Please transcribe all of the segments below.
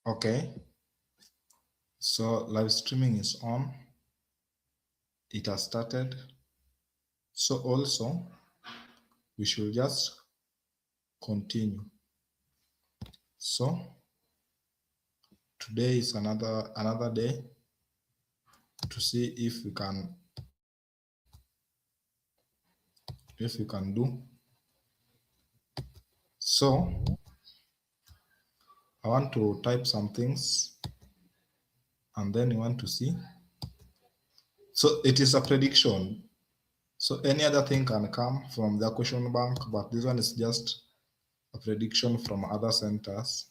Okay, so live streaming is on. It has started. So also, we should just continue. So today is another day to see if we can do. So I want to type some things and then you want to see. So it is a prediction. So any other thing can come from the question bank, but this one is just a prediction from other centers.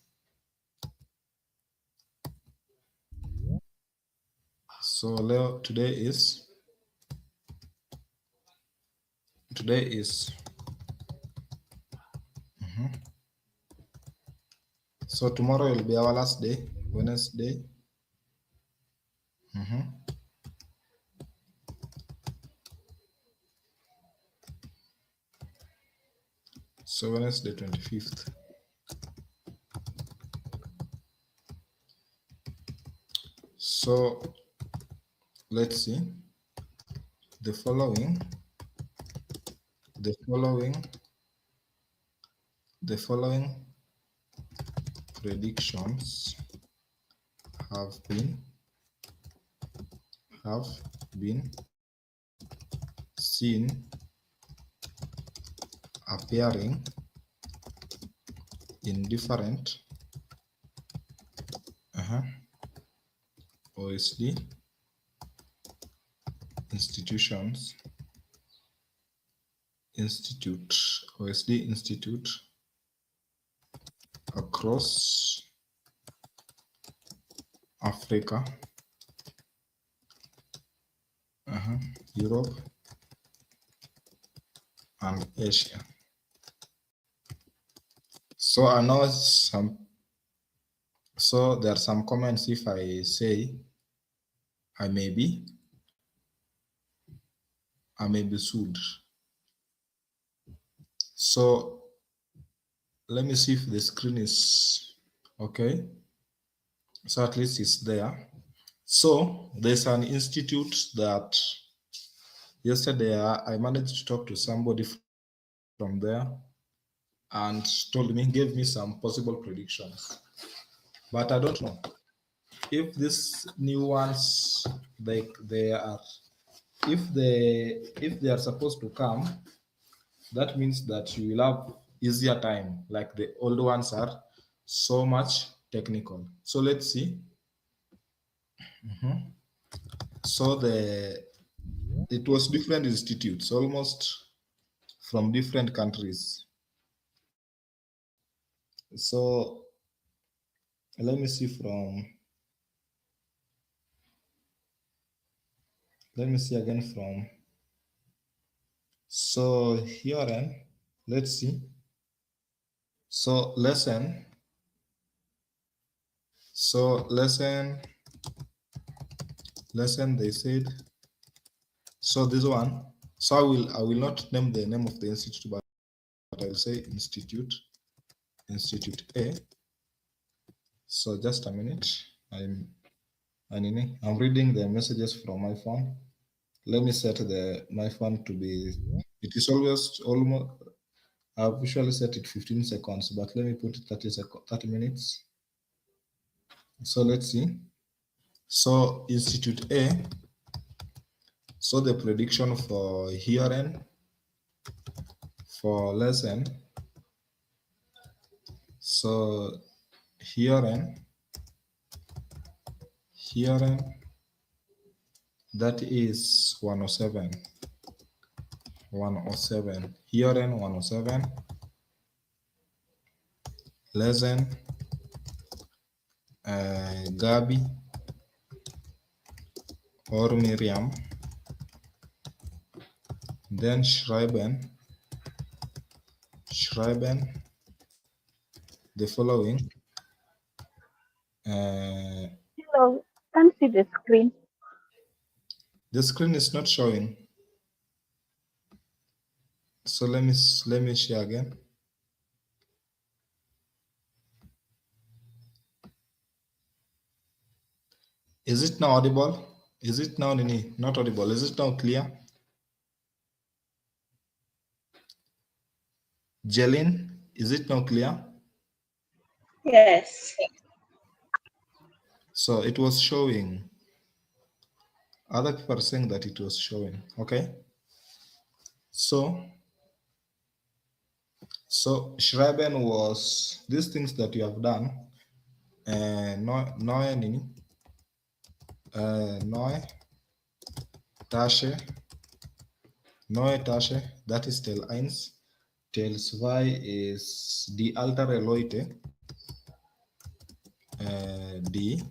So Leo, today is so tomorrow will be our last day, Wednesday. So Wednesday 25th. So let's see the following predictions have been seen appearing in different OSD OSD institute across Africa, Europe, and Asia. So I know there are some comments if I say I may be sued. So let me see if the screen is okay. So at least it's there. So there's an institute that yesterday I managed to talk to somebody from there and gave me some possible predictions. But I don't know if these new ones if they are supposed to come, that means that you will have easier time, like the old ones are so much technical. So let's see. So it was different institutes, almost from different countries. So let me see again from. So here, let's see. So lesson. They said. So this one. So I will not name the name of the institute, but I will say Institute A. So just a minute. I'm reading the messages from my phone. Let me set my phone to be. It is almost. I've usually set it 15 seconds, but let me put 30 minutes. So let's see. So Institute A. So the prediction for hearing for lesson. So hearing that is 107. Hearing 107. Lesson Gabi or Miriam. Then Schreiben the following. Hello, can't see the screen. The screen is not showing. So let me share again. Is it now audible? Is it now not audible? Is it now clear? Jelin, is it now clear? Yes. So it was showing. Other people are saying that it was showing. Okay. So Schreiben was these things that you have done. Neue Tasche, that is Teil 1. Teil 2 is die altere Leute. Die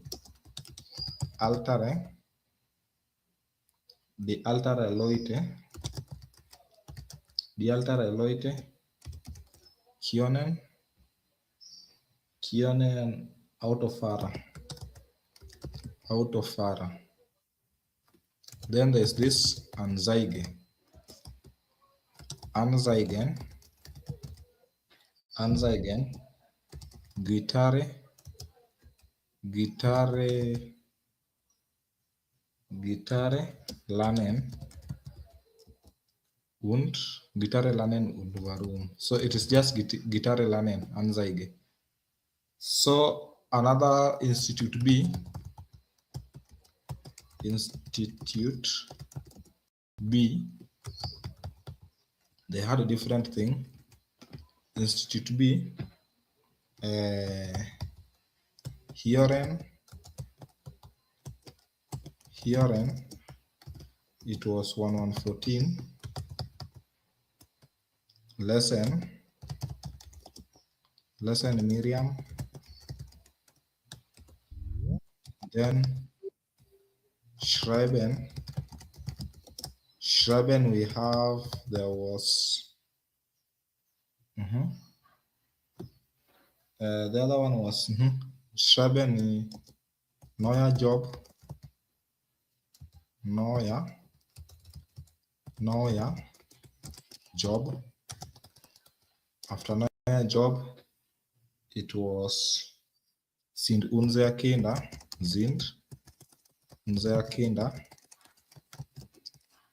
altere Leute. Die altere Leute können Autofahrer. Then there's this Anzeige. Anzeigen, Gitarre lernen und warum. So it is just Gitarre lernen, Anzeige. So another Institute B, they had a different thing. Institute B, Hören, it was 1114. Lesson Miriam. Then Schreiben we have, there was the other one was Schreiben neuer Job. Neuer Job. After neuer Job, it was sind unsere Kinder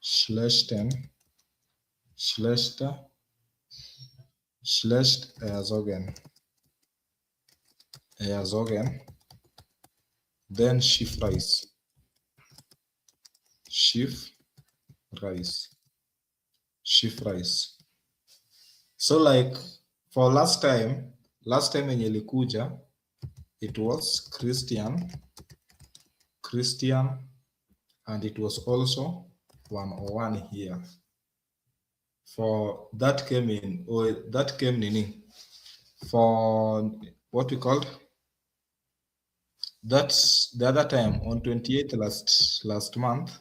schlecht erzogen. Then Schiffreis. So like for last time when ilikuja, it was Christian, and it was also 101 here. For that came in, or that came nini, for what we called, that's the other time on 28th last month,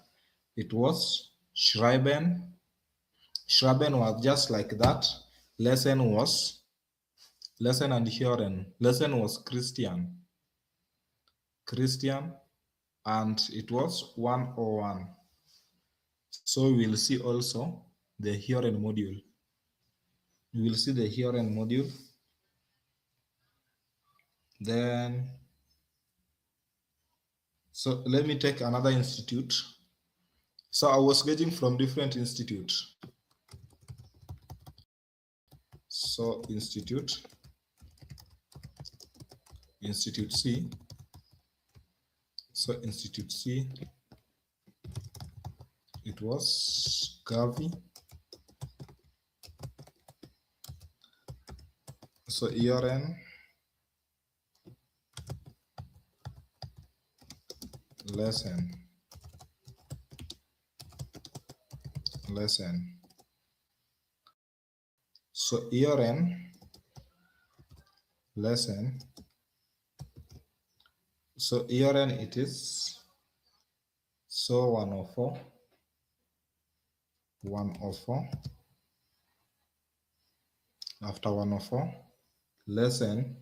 it was Schreiben. Schreiben was just like that. Lesson and Hören. Lesson was Christian, and it was 101. So we will see also the Hören module. We will see the Hören module. Then, so let me take another institute. So I was getting from different institutes. So Institute C. So Institute C, it was Gavi. So ERN, lesson. So ERN, lesson. So ERN it is so 104. After 104, lesson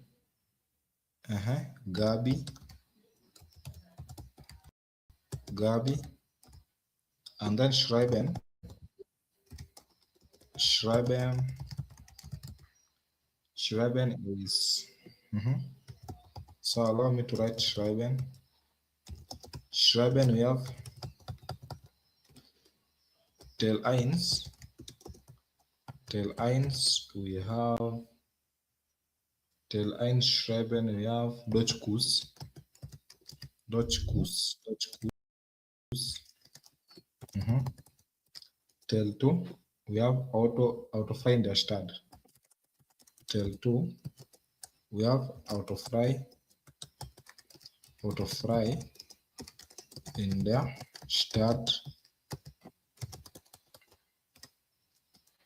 Gabi, and then Schreiben is so allow me to write Schreiben Schreiben, we have Teil 1. Teil 1, we have Teil 1 schreiben, we have Deutschkurs. Teil 2, we have Autofinder Start. Teil 2, we have Autofrei in there. Start.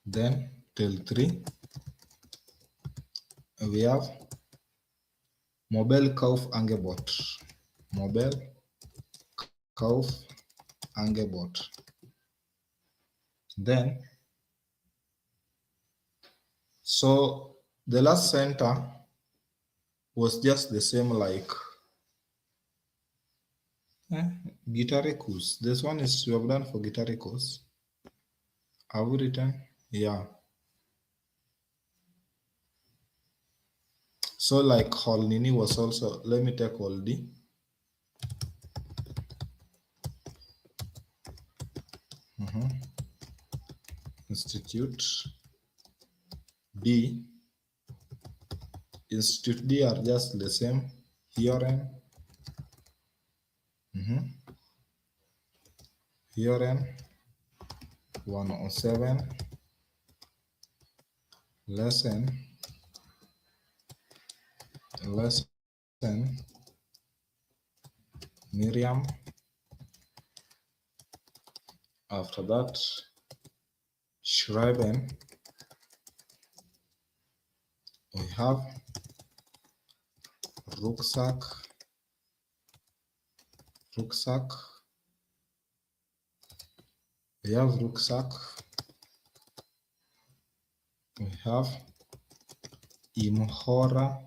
Then Teil 3, we have Mobilkaufangebot. Mobilkaufangebot. Then, so the last center was just the same like Gitarre-Kurs. This one is we have done for Gitarre-Kurs. Have we written? Yeah. So like Hall Nini was also, let me take Hall D. Institute D. Institute D are just the same. Theorem. Theorem 107. Lesson Miriam. After that, Schreiben. We have Rucksack. We have Rucksack. We have Im Hohe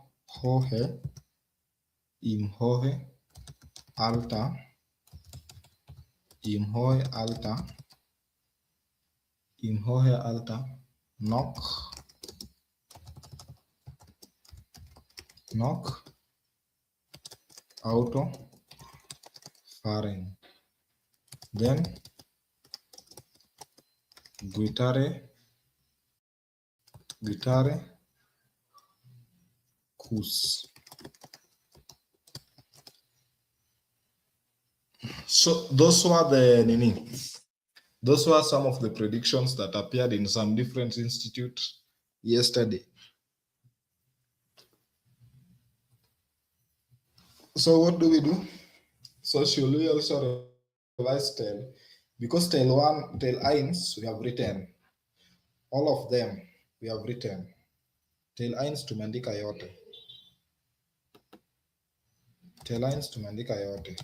Alter. Knock Auto fahren. Then Gitarre Kurs. So those were some of the predictions that appeared in some different institutes yesterday. So what do we do? So should we also revise Teil? Because Teil 1, Teil 1, we have written. All of them we have written. Teil 1 tumeandika yote. Teil 1 tumeandika yote.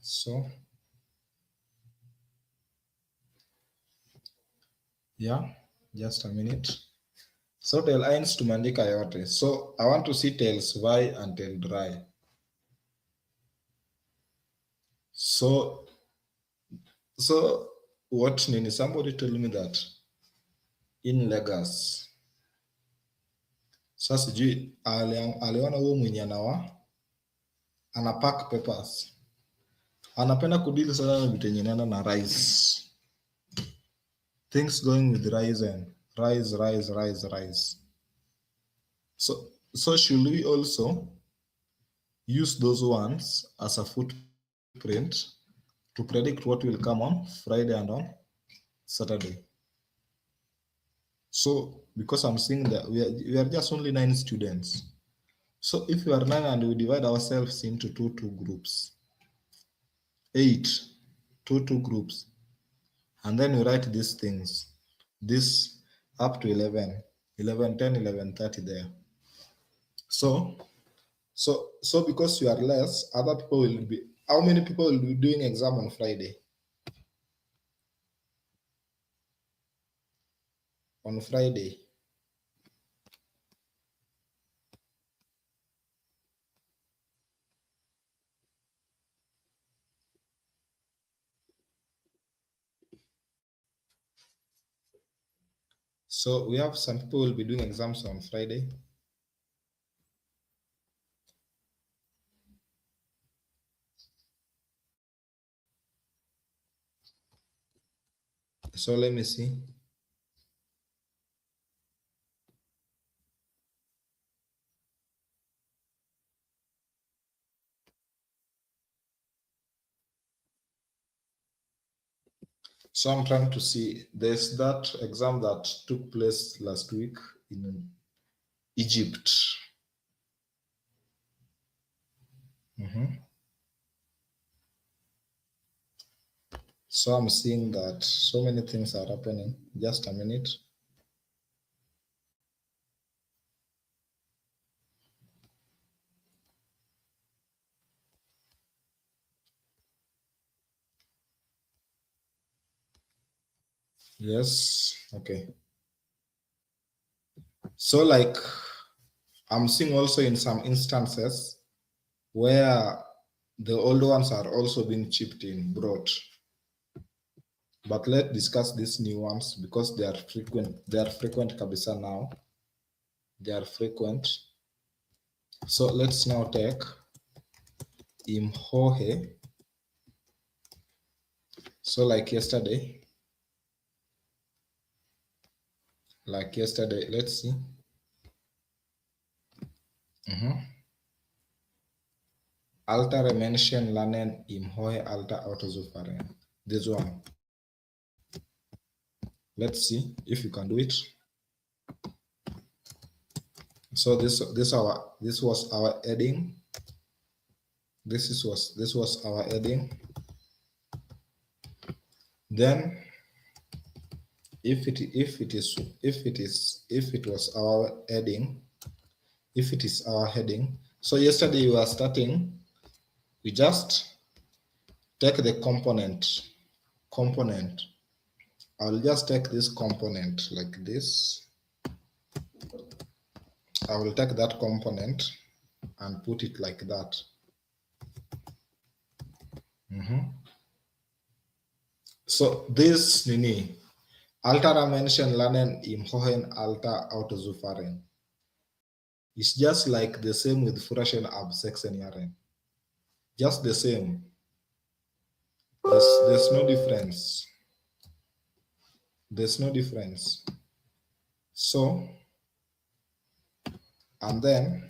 So yeah, just a minute. So Teil 1 tumeandika yote. So I want to see Tails Y and Tail dry. So what nini? Somebody told me that in Lagos. Sasa sijui aliona huo mwenye anapack papers. Anapenda kudili sana na vitu yenye inaenda na rise. Things going with rise and rise. So should we also use those ones as a footprint to predict what will come on Friday and on Saturday? So because I'm seeing that we are just only 9 students. So if we are 9 and we divide ourselves into two groups, 8, two groups, and then we write these things, this up to 11, 10, 11, 30 there. So because you are less, other people will be, how many people will be doing exam on Friday? On Friday. So we have some people will be doing exams on Friday. So let me see. So I'm trying to see, there's that exam that took place last week in Egypt. So I'm seeing that so many things are happening. Just a minute. Yes, okay. So like I'm seeing also in some instances where the old ones are also being chipped in, brought. But let's discuss these new ones because they are frequent. They are frequent kabisa now. They are frequent. So let's now take Imhohe. So like yesterday, let's see. Alta Remention Lanen Imhohe Alta Autozufaren. This one. Let's see if you can do it. So this was our heading. This was our heading. Then if it is our heading. So yesterday we were starting, we just take the component. I'll just take this component like this. I will take that component and put it like that. So this nini altara mention lanen im hohen alta autozufaren. It's just like the same with Furashen Absexeniaren. Just the same. There's no difference. There's no difference. So, and then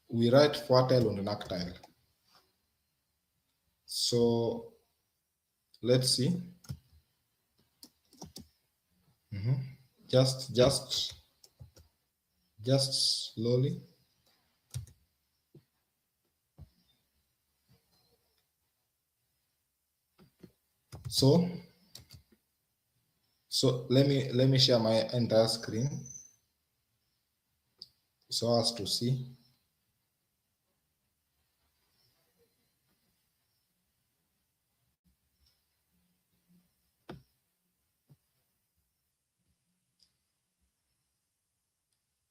we write Vorteil und Nachteil. So, let's see. Just slowly. So let me share my entire screen so as to see.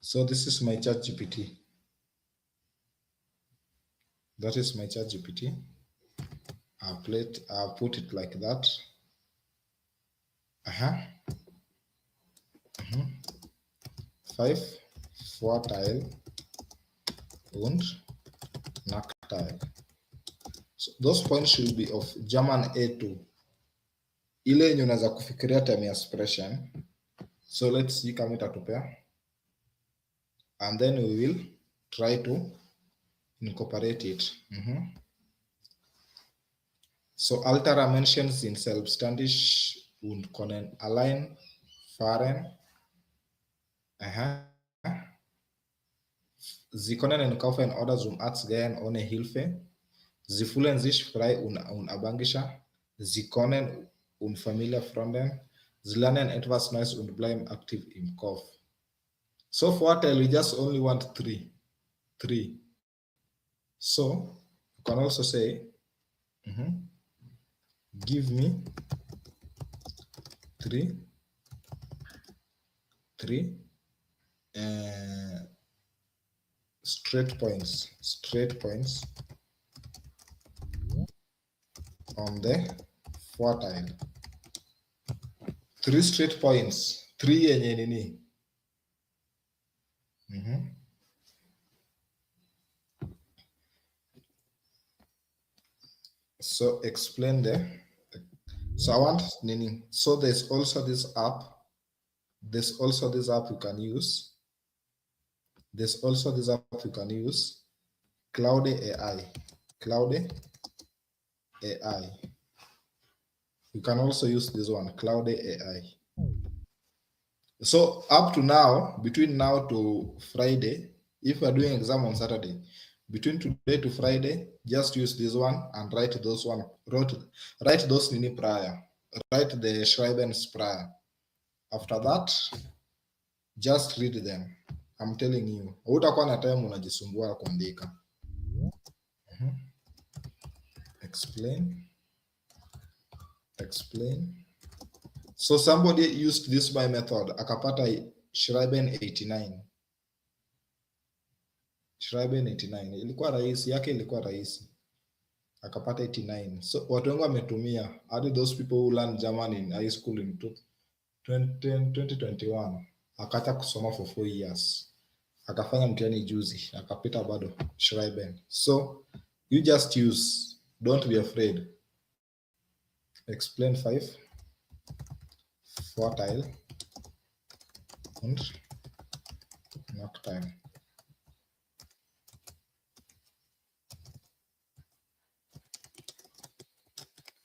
So this is my ChatGPT. That is my ChatGPT. I'll put it like that. 5 Vorteil und Nachteil. So those points should be of German A2. Ile yenye unaweza kufikiria time ya expression. So let's see kama itatupea. And then we will try to incorporate it. So Altera mentions in selbstständig und können allein fahren. Sie können kaufen oder zum Arzt gehen ohne Hilfe. Sie fühlen sich frei und unabhängig. Sie können und Familie freunden. Sie lernen etwas Neues und bleiben aktiv im Kopf. So Vorteil, we just only want three. So you can also say, give me three straight points on the Vorteil. 3 straight points. 3 yenye nini? So explain So I want Nini. So there's also this app. There's also this app you can use. There's also this app you can use. Cloudy AI. Cloudy AI. You can also use this one, Cloudy AI. So up to now, between now to Friday, if we're doing exam on Saturday, between today to Friday, just use this one and write those one. Write those nini prior. Write the Schreiben's prior. After that, just read them. I'm telling you. Hutakuwa na time unajisumbua kuandika. Explain. So somebody used this by method, akapata Schreiben 89. Schreiben 89. Ilikuwa rahisi, yake ilikuwa rahisi. Akapata 89. So watu wengi wametumia, hadi those people who learned German in high school in 2021. Akata kusoma for 4 years. Akafanya mtihani juzi, akapita bado Schreiben. So you just use, don't be afraid. Explain 5. Vorteil und Nachteil.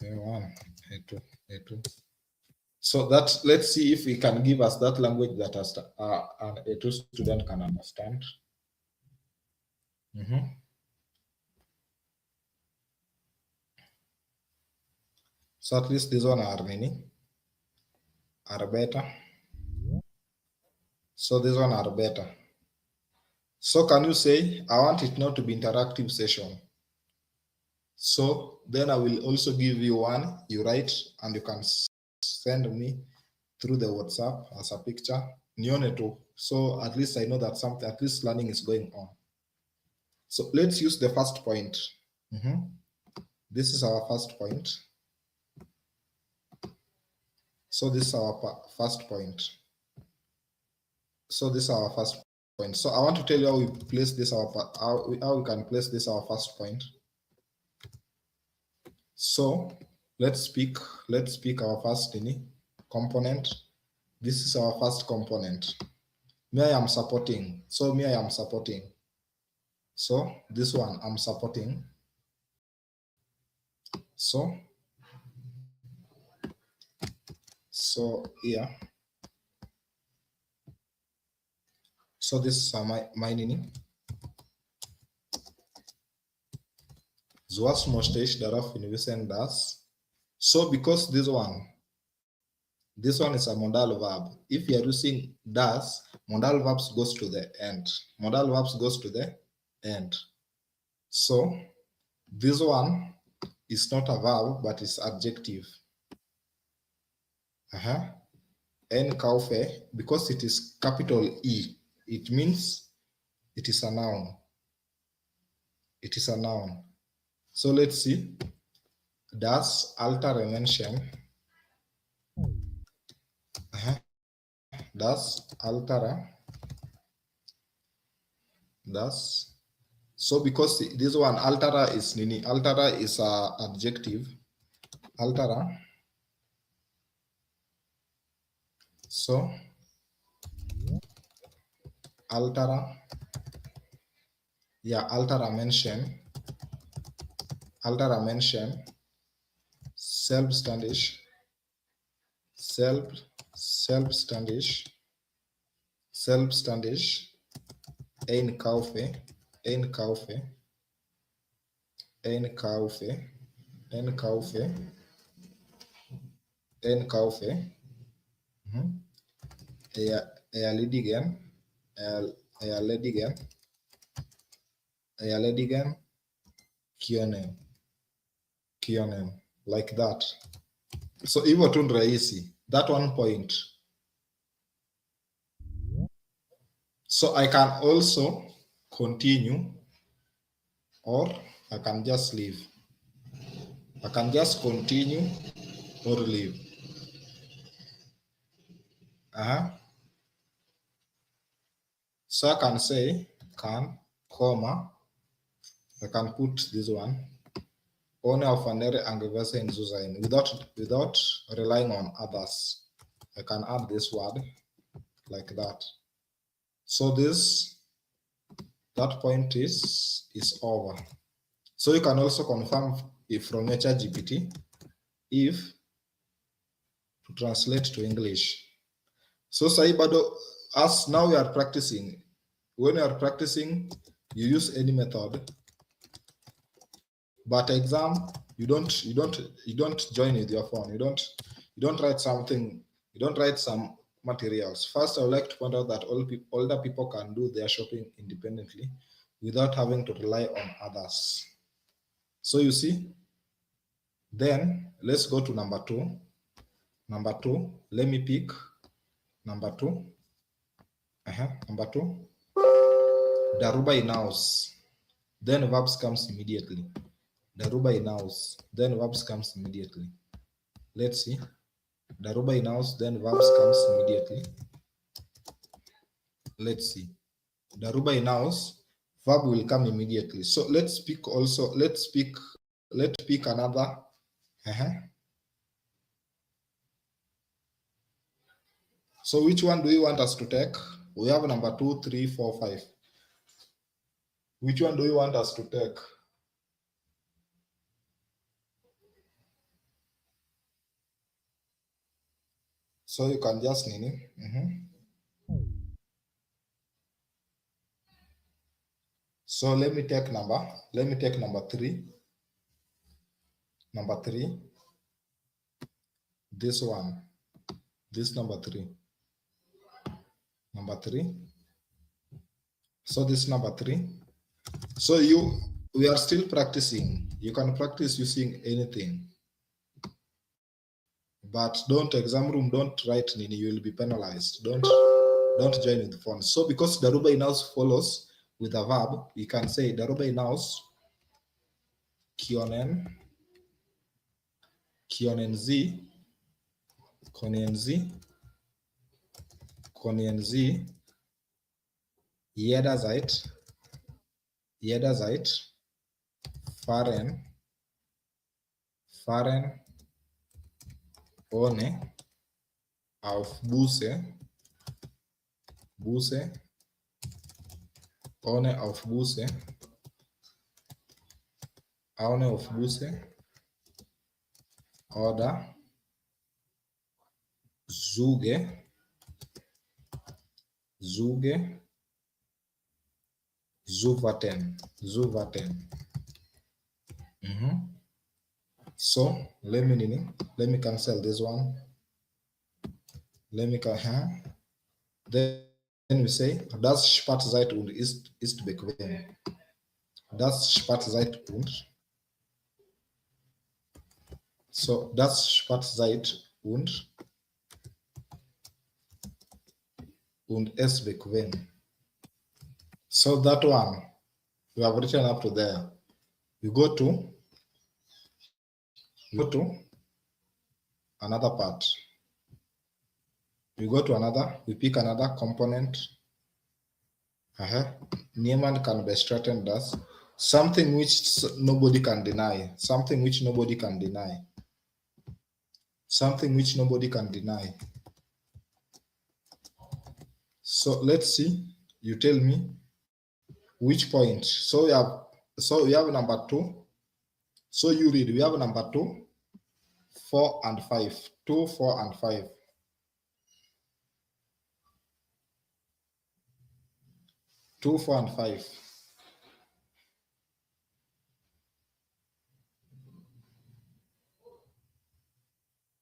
A1, A2, A2. So that, let's see if we can give us that language that an A2 student can understand. So at least this one are better. So this one are better. So can you say, I want it not to be interactive session. So then I will also give you one, you write, and you can send me through the WhatsApp as a picture. Nione tu. So at least I know that something, at least learning is going on. So let's use the first point. This is our first point. So this is our first point. So this is our first point. So I want to tell you how we place this, how we can place this our first point. So let's speak our first component. This is our first component. Me, I am supporting. So me, I am supporting. So this one, I'm supporting. So here. So this is my nini. Was möchte ich darauf hinweisen, dass. So because this one is a modal verb. If you are using das, modal verbs goes to the end. Modal verbs goes to the end. So this one is not a verb, but it's adjective. Einkaufe, because it is capital E, it means it is a noun. It is a noun. So let's see. Das altere Menschen. Das altere. Das. So because this one altera is nini. Altera is a adjective. Altera. So altera. Yeah, altera Menschen. Altera Menschen. Selbstständig. Selbstständig. Einkaufe. Erledigen. Kionen. Like that. So hivyo tu rahisi. That one point. So I can also continue, or I can just leave. I can just continue or leave. So I can say can, comma, I can put this one, ohne auf andere angewiesen zu sein, without relying on others. I can add this word like that. So that point is over. So you can also confirm if from your ChatGPT if to translate to English. So Saibado, as now we are practicing, when you are practicing, you use any method. But exam, you don't join with your phone. You don't write something. You don't write some materials. First, I would like to point out that older people can do their shopping independently without having to rely on others. So you see, then let's go to number 2. Number 2, let me pick number 2. Number 2. Daruba hinaus. Then verbs comes immediately. Daruba hinaus. Then verbs comes immediately. Let's see. Daruba hinaus. Then verbs comes immediately. Let's see. Daruba hinaus. Verb will come immediately. So let's pick also. Let's pick another. So which one do you want us to take? We have number 2, 3, 4, 5. Which one do you want us to take? So you can just name it. So let me take number 3. Number 3. This one. This number 3. Number 3. So this number 3. So we are still practicing. You can practice using anything. But exam room, don't write Nini, you will be penalized. Don't join with the phone. So because Daruba hinaus follows with a verb, you can say Daruba hinaus Kionenz jederzeit fahren ohne auf Busse, ohne auf Busse oder Züge zu warten. So let me cancel this one. Then we say das Spartzeit und ist bequem. Das Spartzeit und. So das Spartzeit und es bequem. So that one we have written up to there. We go to another part. We pick another component. Niemann can be straightened as something which nobody can deny. Something which nobody can deny. So let's see. You tell me which point. So we have number 2. So you read. We have number 2, 4, and 5. 2, 4, and 5. 2, 4, and 5.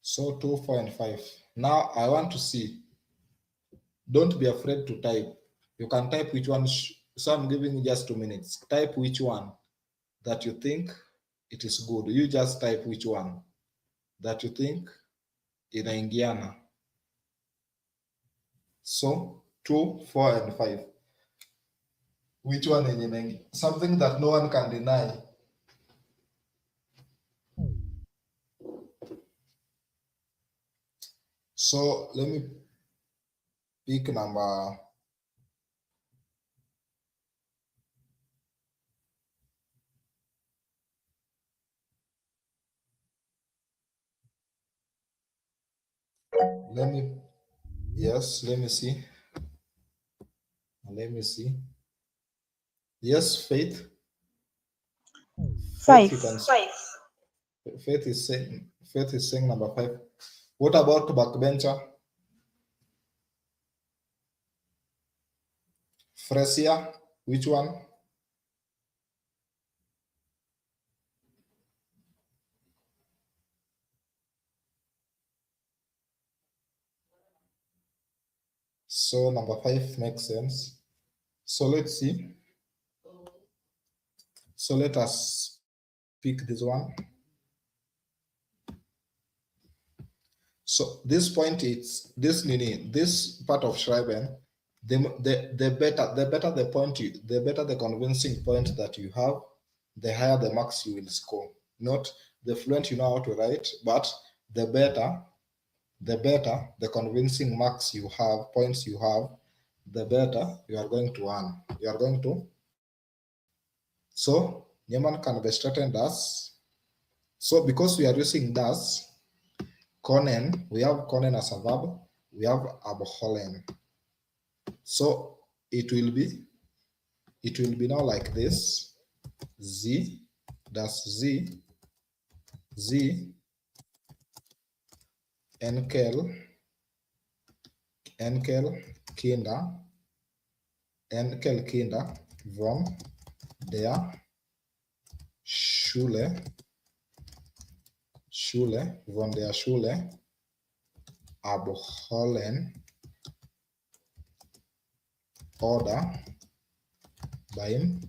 So 2, 4, and 5. Now I want to see. Don't be afraid to type. You can type which one. So I'm giving you just 2 minutes. Type which one that you think it is good. You just type which one that you think inaingiana. So 2, 4, and 5. Which one is something that no one can deny? So let me pick number. Let me, yes, let me see. Let me see. Yes, Faith. Faith, you can. Faith is saying number 5. What about backbencher? Fresia, which one? So number 5 makes sense. So let's see. So let us pick this one. So this point is this part of Schreiben. The better the point the better the convincing point that you have, the higher the marks you will score. Not the fluent you know how to write, but the better the convincing marks you have, points you have, the better you are going to earn. You are going to. So Newman can be straightened as. So because we are using das, Konen, we have Konen as a verb, we have abholen. So it will be now like this. Z, das Z, Z, Enkel, Kinder, von der Schule, von der Schule, abholen oder beim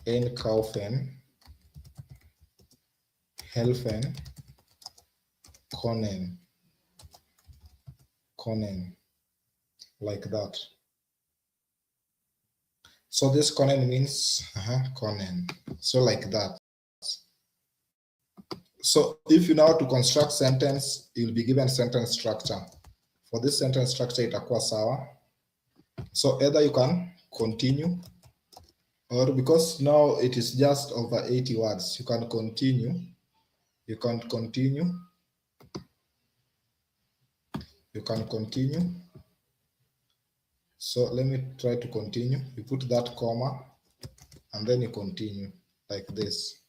Einkaufen helfen können, like that. So this können means können. So like that. So if you know how to construct sentence, you'll be given sentence structure. For this sentence structure, itakuwa sawa. So either you can continue, or because now it is just over 80 words, you can continue. You can continue. So let me try to continue. You put that comma, and then you continue like this,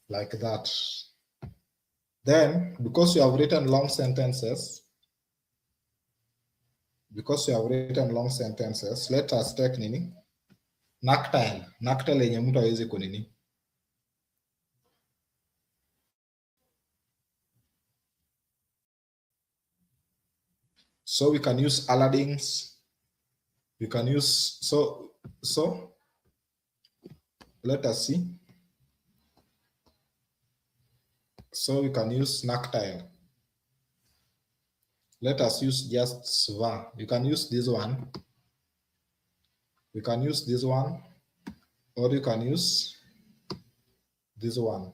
like that. Then, because you have written long sentences, let us take nini nactile yenye mtu hawezi kunini. So we can use Aladdin's. We can use so let us see. So we can use nactile. Let us use just sva. You can use this one. We can use this one, or you can use this one.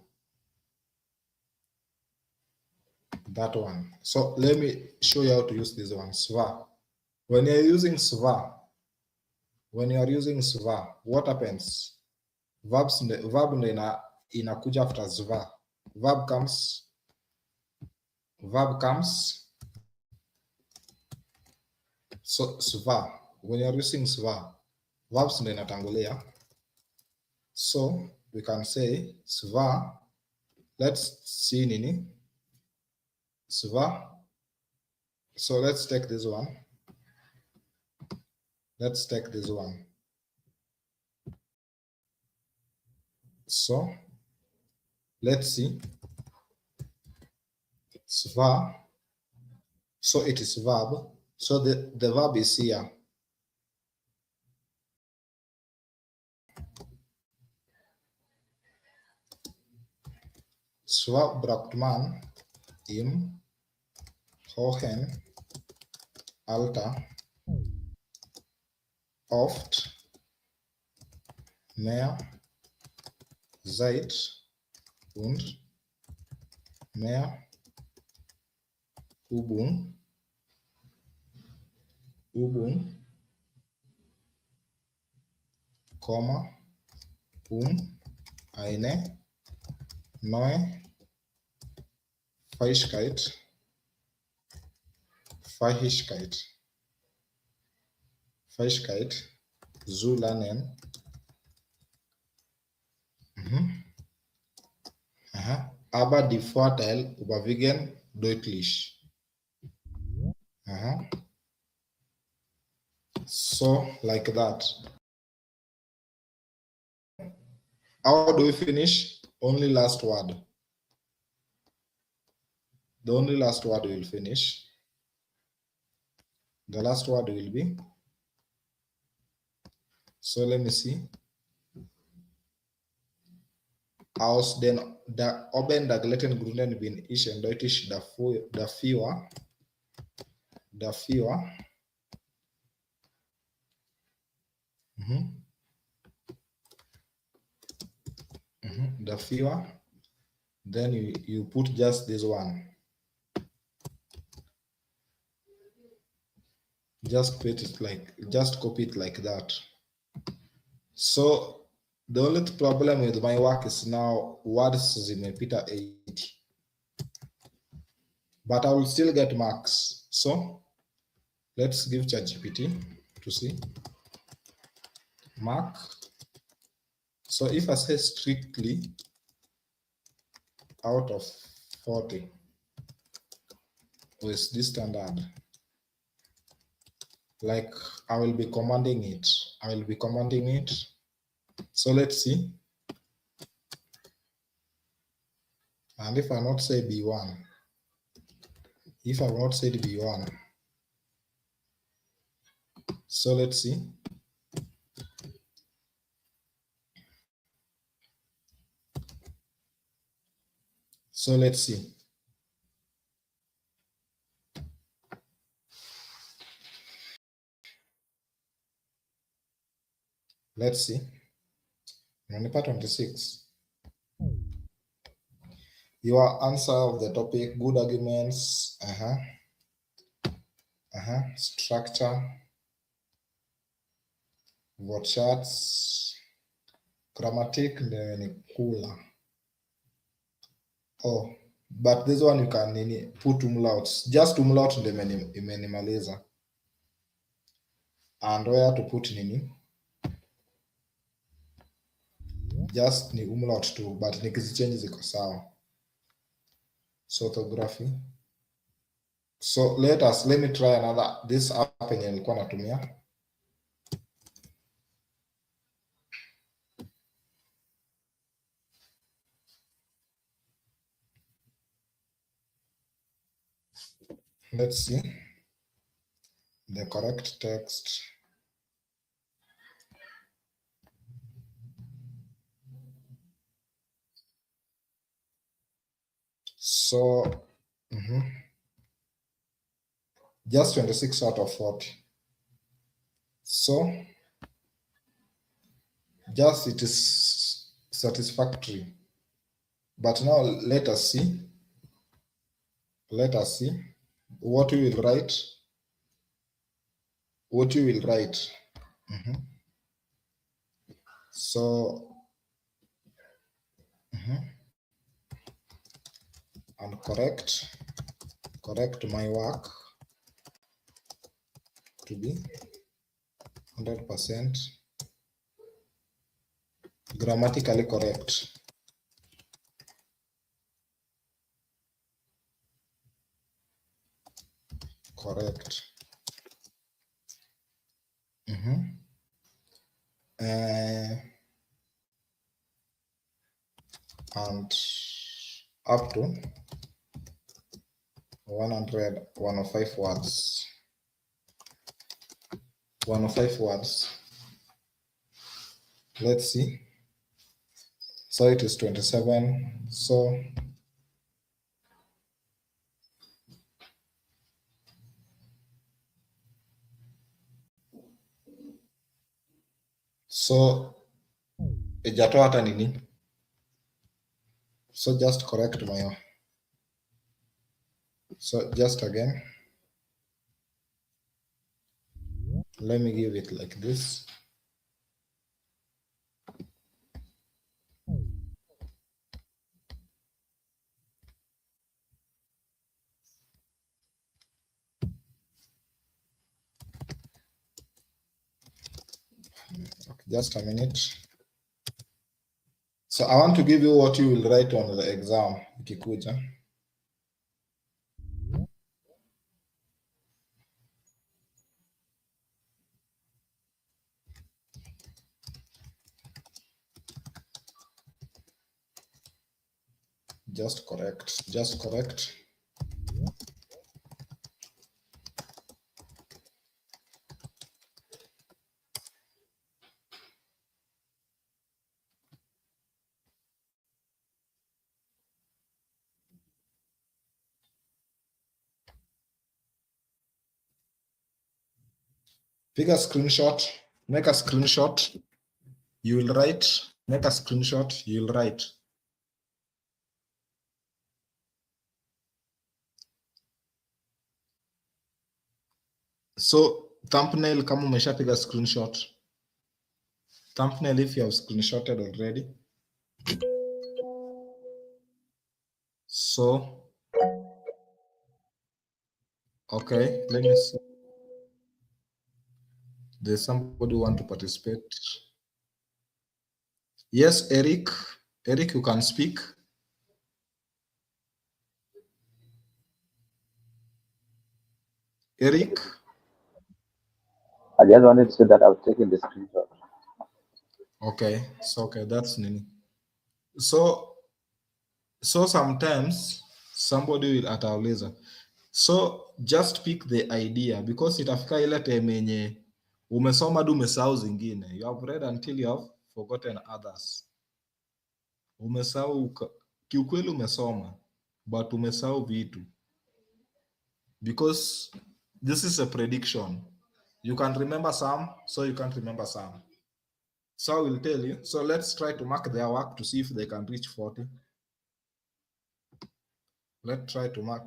That one. So let me show you how to use this one. Sva. When you're using sva, what happens? Verb inakuja after sva. Verb comes. So sva. When you're using sva, verbs ndo inatangulia. So we can say sva. Let's see nini. Sva. So let's take this one. So let's see. Sva. So it is verb. So the verb is here. Sva braucht man im hohen Alter oft mehr Zeit und mehr Übung, eine neue Fähigkeit, zu lernen. Aber die Vorteile überwiegen deutlich. So, like that. How do we finish? Only last word. The only last word will finish. The last word will be. So let me see. Aus den oben der glätten Gründen bin ich eindeutig dafür, then you put just this one. Just copy it like that. So the only problem with my work is now words zimepita 80. But I will still get marks. So let's give ChatGPT to see. Mark. So if I say strictly out of 40, with this standard, like I will be commanding it. So let's see. And if I not say B1, if I not say B1, so let's see. So let's see. Let's see. Part 26. Your answer of the topic, good arguments, structure, word charts, grammatic, then cooler. Oh, but this one you can put umlauts. Just umlaut the minimalizer. And where to put nini? Just ni umlaut too, but nikizi ziko sawa. So orthography. So let me try another. This app yenye nilikuwa natumia. Let's see the correct text. So just 26 out of 40. So just it is satisfactory. But now let us see what you will write. So and correct my work to be 100% grammatically correct. And up to 105 words. 105 words. Let's see. So it is 27. So ijatoa hata nini? So just correct my. So just again, let me give it like this. Just a minute. So I want to give you what you will write on the exam ikikuja. Just correct. Take a screenshot, make a screenshot. You will write, make a screenshot, you'll write. So thumbnail kama umeshapiga screenshot. Thumbnail if you have screenshotted already. So, okay, let me see. There's somebody who want to participate. Yes, Eric. Eric, you can speak. Eric. I just wanted to say that I was taking the screenshot. Okay, so okay, that's Nini. So sometimes somebody will atauliza. So just pick the idea because itafika ile time yenye umesoma du umesahau zingine. You have read until you have forgotten others. Umesahau kiukweli umesoma but umesahau vitu. Because this is a prediction. You can remember some, so you can't remember some. So I will tell you. So let's try to mark their work to see if they can reach 40. Let us try to mark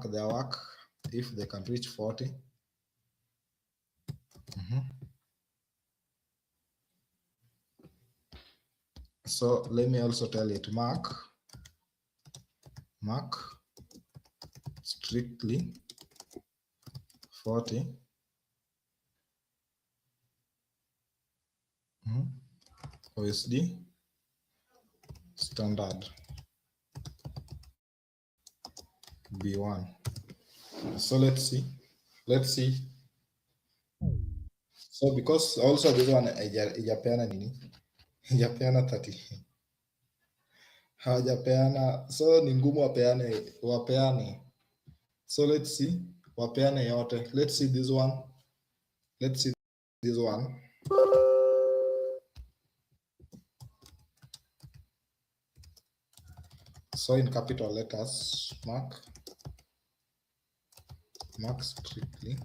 their work if they can reach 40. So let me also tell you to mark strictly 40. OSD standard B1. So let's see. So because also this one ijapeana nini? Ijapeana 30. Hawajapeana, so ni ngumu wapeane. So let's see. Wapeane yote. Let's see this one. So in capital letters, mark strictly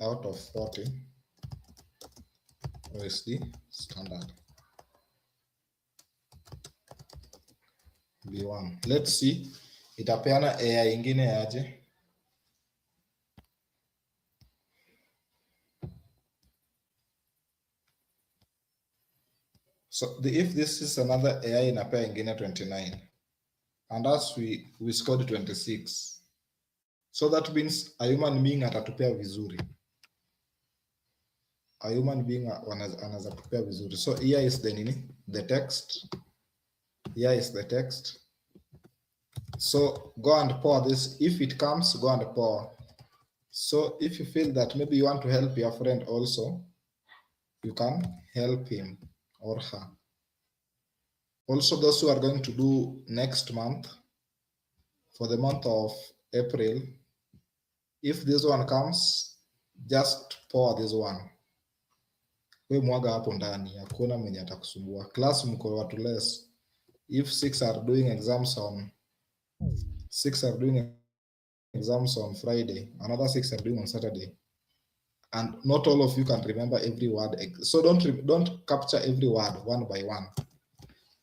out of 40 OSD standard B1. Let's see itapeana AI ingine aje. So if this is another AI inapea ingine 29 and us we scored 26. So that means a human being atatupea vizuri. A human being anaweza tupea vizuri. So here is the text. Here is the text. So go and pour this. If it comes, go and pour. So if you feel that maybe you want to help your friend also, you can help him or her. Also, those who are going to do next month, for the month of April, if this one comes, just pour this one. We mwaga hapo ndani, hakuna mwenye atakusumbua. Class mko watu less. If 6 are doing exams on Friday, another 6 are doing on Saturday, and not all of you can remember every word. So don't capture every word one by one.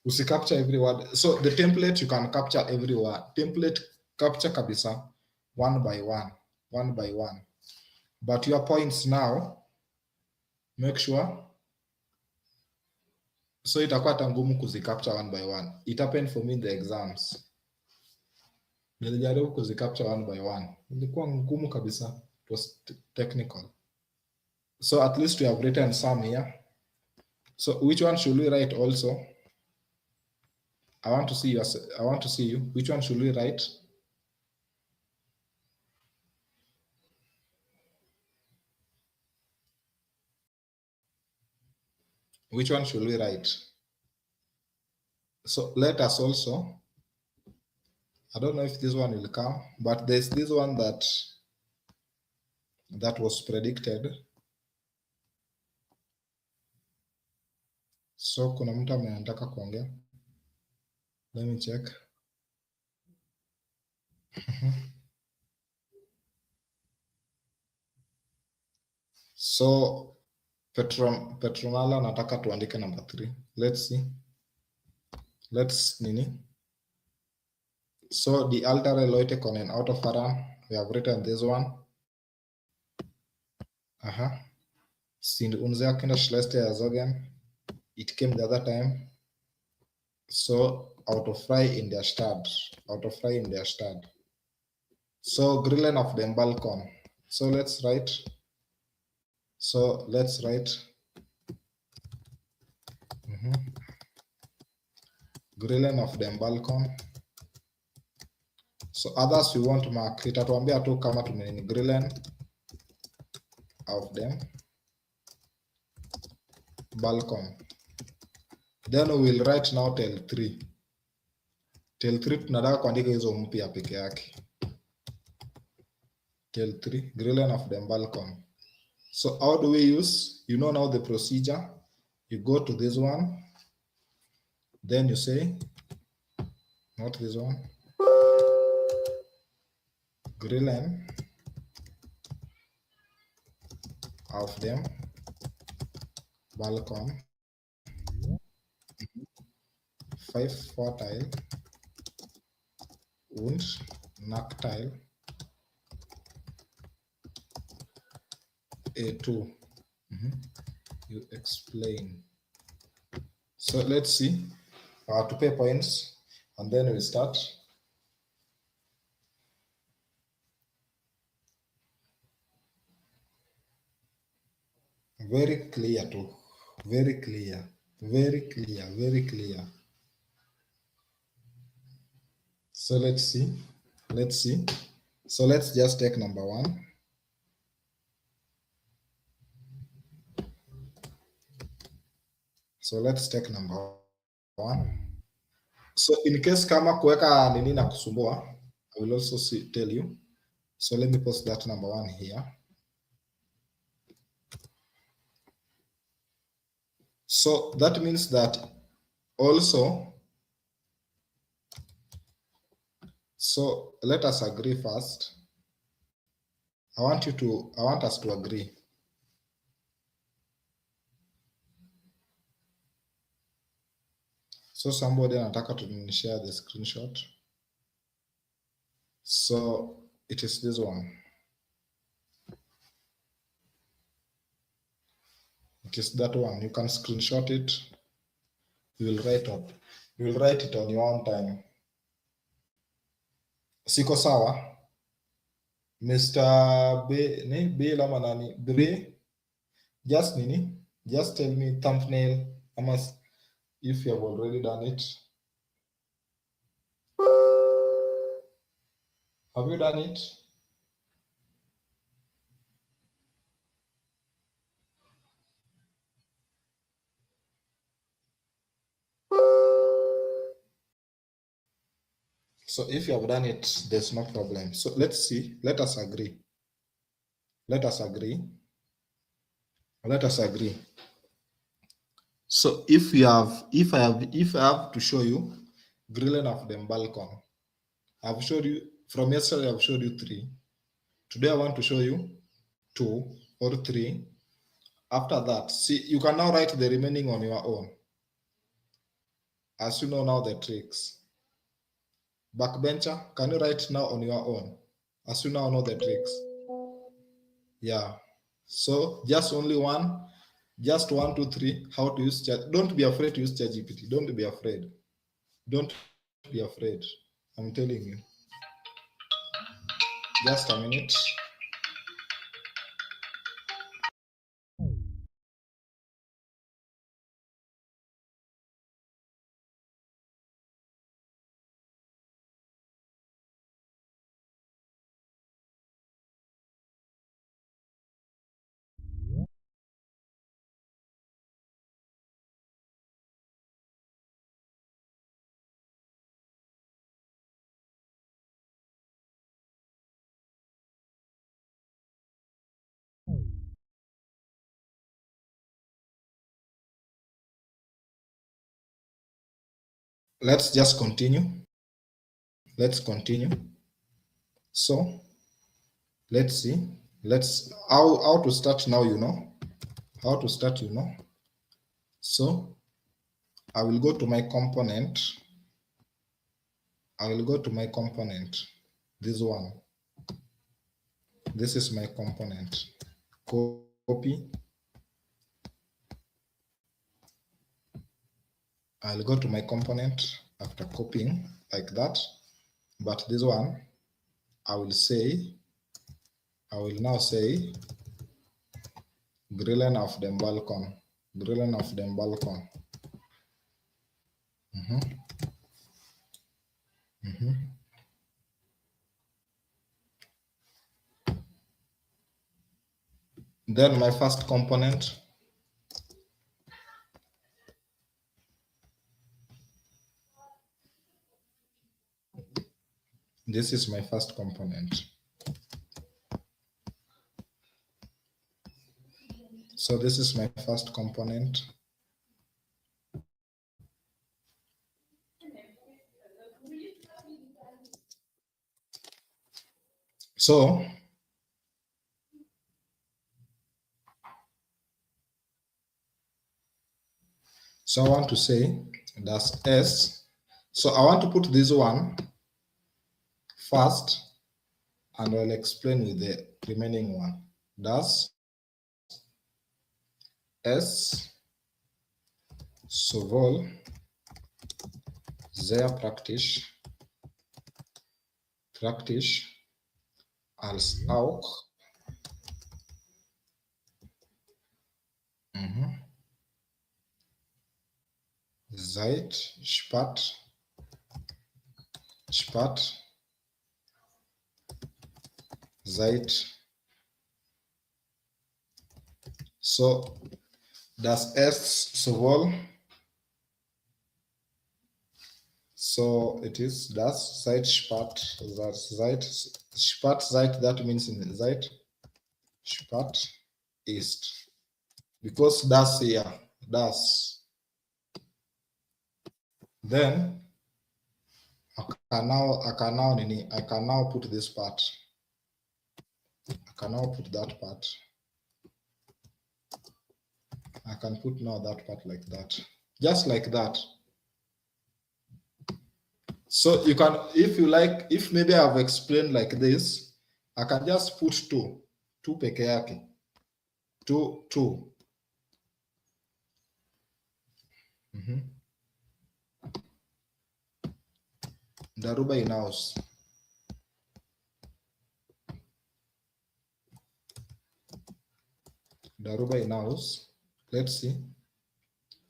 Usi capture every word. So the template, you can capture every word. Template capture kabisa one by one. But your points now, make sure. So itakuwa tangumu kuzicapture one by one. It happened for me in the exams. Nilijaribu kuzicapture one by one. Ilikuwa ngumu kabisa. It was technical. So at least we have written some here. So which one should we write also? I want to see you. Which one should we write? Which one should we write? So let us also, I don't know if this one will come, but there's this one that was predicted. So kuna mtu anataka kuongea. Let me check. So Petronala nataka tuandike number 3. Let's see. Nini. So the altere Leute können Auto fahren. We have written this one. Sind unsere Kinder schlechter erzogen? It came the other time. So autofrei in der Stadt. Autofrei in der Stadt. So Grillen auf dem Balkon. So let's write. Grillen auf dem Balkon. So others we want to mark. Itatuambia tu kama tumenini Grillen auf dem Balkon. Then we will write now tell 3. Tell 3 tunataka kuandika hizo mpya peke yake. Tell 3 Grillen auf dem Balkon. So how do we use? You know now the procedure. You go to this one. Then you say, not this one. Grillen auf dem Balkon. 5 Vorteil und Nachteil A2. You explain. So let's see. To pay points, and then we start. Very clear too. Very clear. So let's see. So let's just take number 1. So let's take number 1. So in case kama kuweka nini na kusumbua, I will also tell you. So let me post that number 1 here. So that means that also, so let us agree first. I want us to agree. So somebody anataka to share the screenshot. So it is this one. It is that one. You can screenshot it. You will write it on your own time. Siko sawa? Mr. B lama nani? B. Just tell me thumbnail. If you have already done it. Have you done it? So if you have done it, there's no problem. So let's see. Let us agree. So if I have to show you Grillen auf dem Balkon, I've showed you from yesterday. I've showed you 3. Today I want to show you 2 or 3. After that, see, you can now write the remaining on your own. As you know now the tricks. Backbencher, can you write now on your own? As you now know the tricks. Yeah. So just only 1. Just 1, 2, 3. How to use chat. Don't be afraid to use ChatGPT. Don't be afraid. I'm telling you. Just a minute. Let's just continue. Let's continue. So let's see. Let's how to start now, you know. How to start, you know. So I will go to my component. I will go to my component. This one. This is my component. Copy. I'll go to my component after copying like that. But this one, I will now say grillen of the balcony. Grillen of the balcony. Then my first component. This is my first component. So this is my first component. So I want to say that's S. So I want to put this one first, and I'll explain with the remaining one. That's S sowohl sehr praktisch als auch seit so das S sowohl, so it is das seit that means in seit Spat ist, because das here, das. Then I can now put this part. I can now put that part. I can put now that part like that, just like that. So you can, if you like, if maybe I've explained like this, I can just put two peke yake, two. Darüber hinaus. Darüber hinaus. Let's see.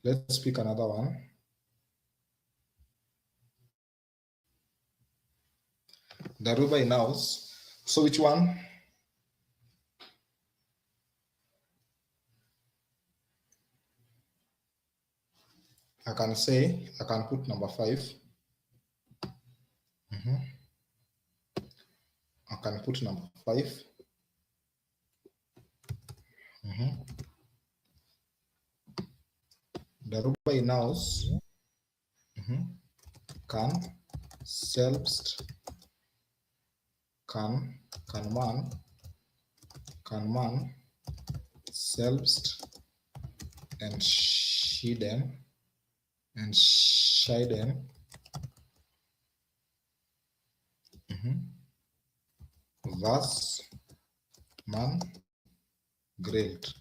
Let's pick another one. Darüber hinaus. So which one? I can say, I can put number 5. I can put number 5. Darüber hinaus kann man selbst entschieden was man grillt.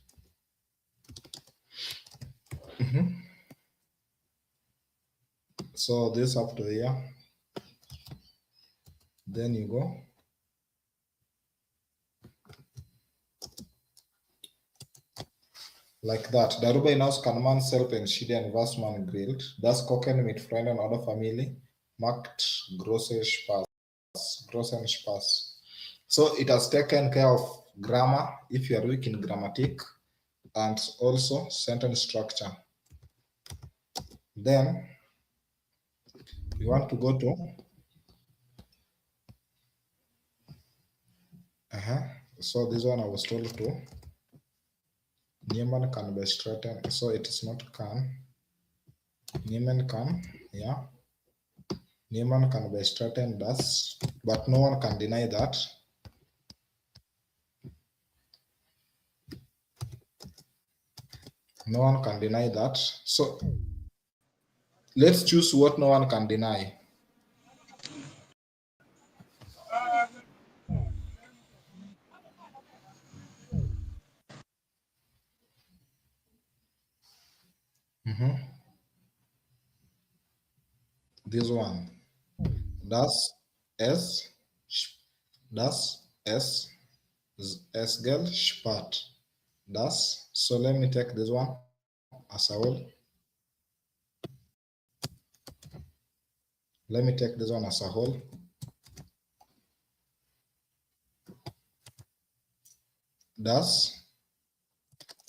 So this up to here. Then you go. Like that. Darüber hinaus kann man selbst entscheiden, was man grillt. Das Kochen mit Freunden oder Familie macht großen Spaß. So it has taken care of grammar, if you are weak in grammatic, and also sentence structure. Then we want to go to so this one I was told to Niemann kann bestreiten, so it is not can. Niemand kann, yeah. Niemand kann bestreiten das, but no one can deny that. No one can deny that. So let's choose what no one can deny. This one. Das Esgel spart. Das. So let me take this one as a whole. Let me take this one as a whole. Das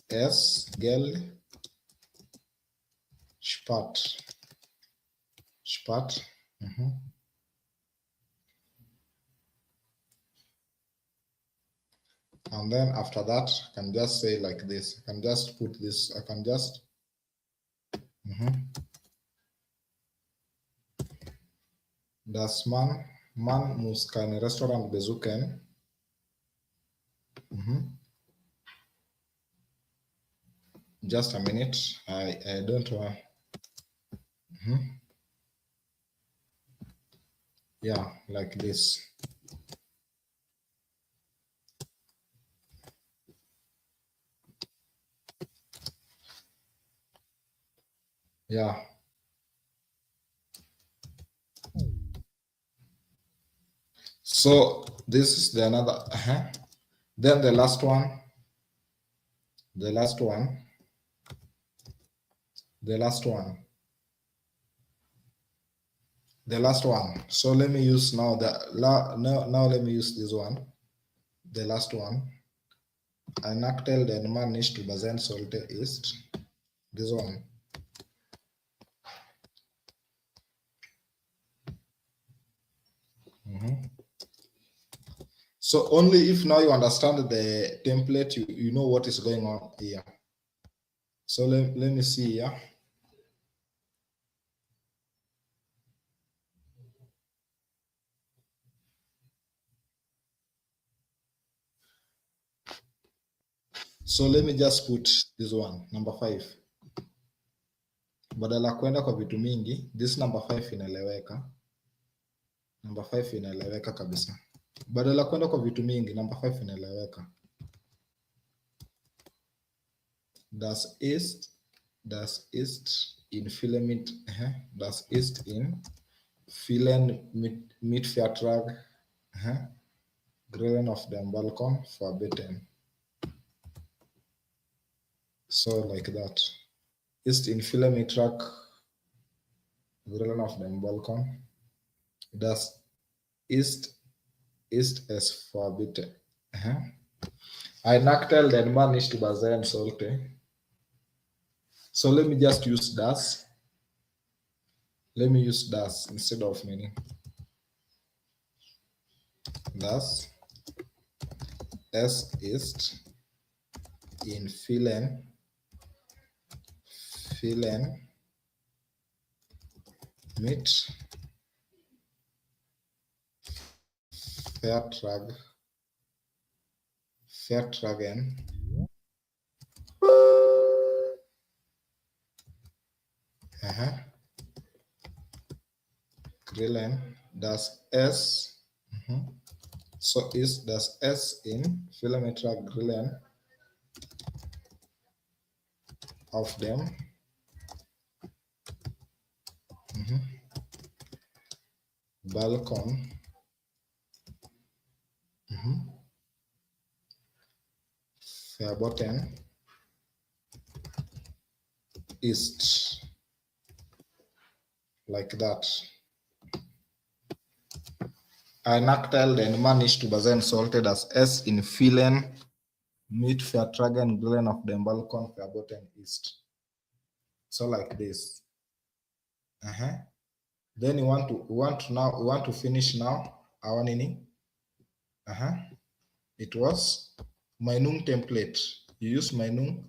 Esgel spart. And then after that, I can just say like this. I can just put this. I can just. Das man muss kein Restaurant besuchen. Just a minute. I don't want. Yeah, like this. Yeah. So this is the another. Then the last one. The last one. So let me use now now let me use this one. The last one. Ein Nachteil, den man nicht übersehen sollte, ist this one. So only if now you understand the template, you know what is going on here. So let me see here. So let me just put this one, number 5. Badala kwenda kwa vitu mingi, this number 5 inaeleweka. Number 5 inaeleweka kabisa. Badala kwenda kwa vitu mingi, number 5 inaeleweka. Das ist in vielen Mietvertrag Grillen auf dem Balkon verbieten. So like that. Ist in vielen Mietvertrag Grillen auf dem Balkon. Das ist es verbieten. Ein Nachteil, den man nicht übersehen sollte. So let me just use das. Let me use das instead of many. Das ist in vielen Vertragen Grillen, das S. So ist das S in Millimeter Grillen auf dem Balkon verboten. east, like that. Einachtel den Manish to Bazen salted as S in Philen, meet Vertragen Glen of the Balkan Verboten East. So like this. Then we want to finish now our nini. It was Mainung template. You use Mainung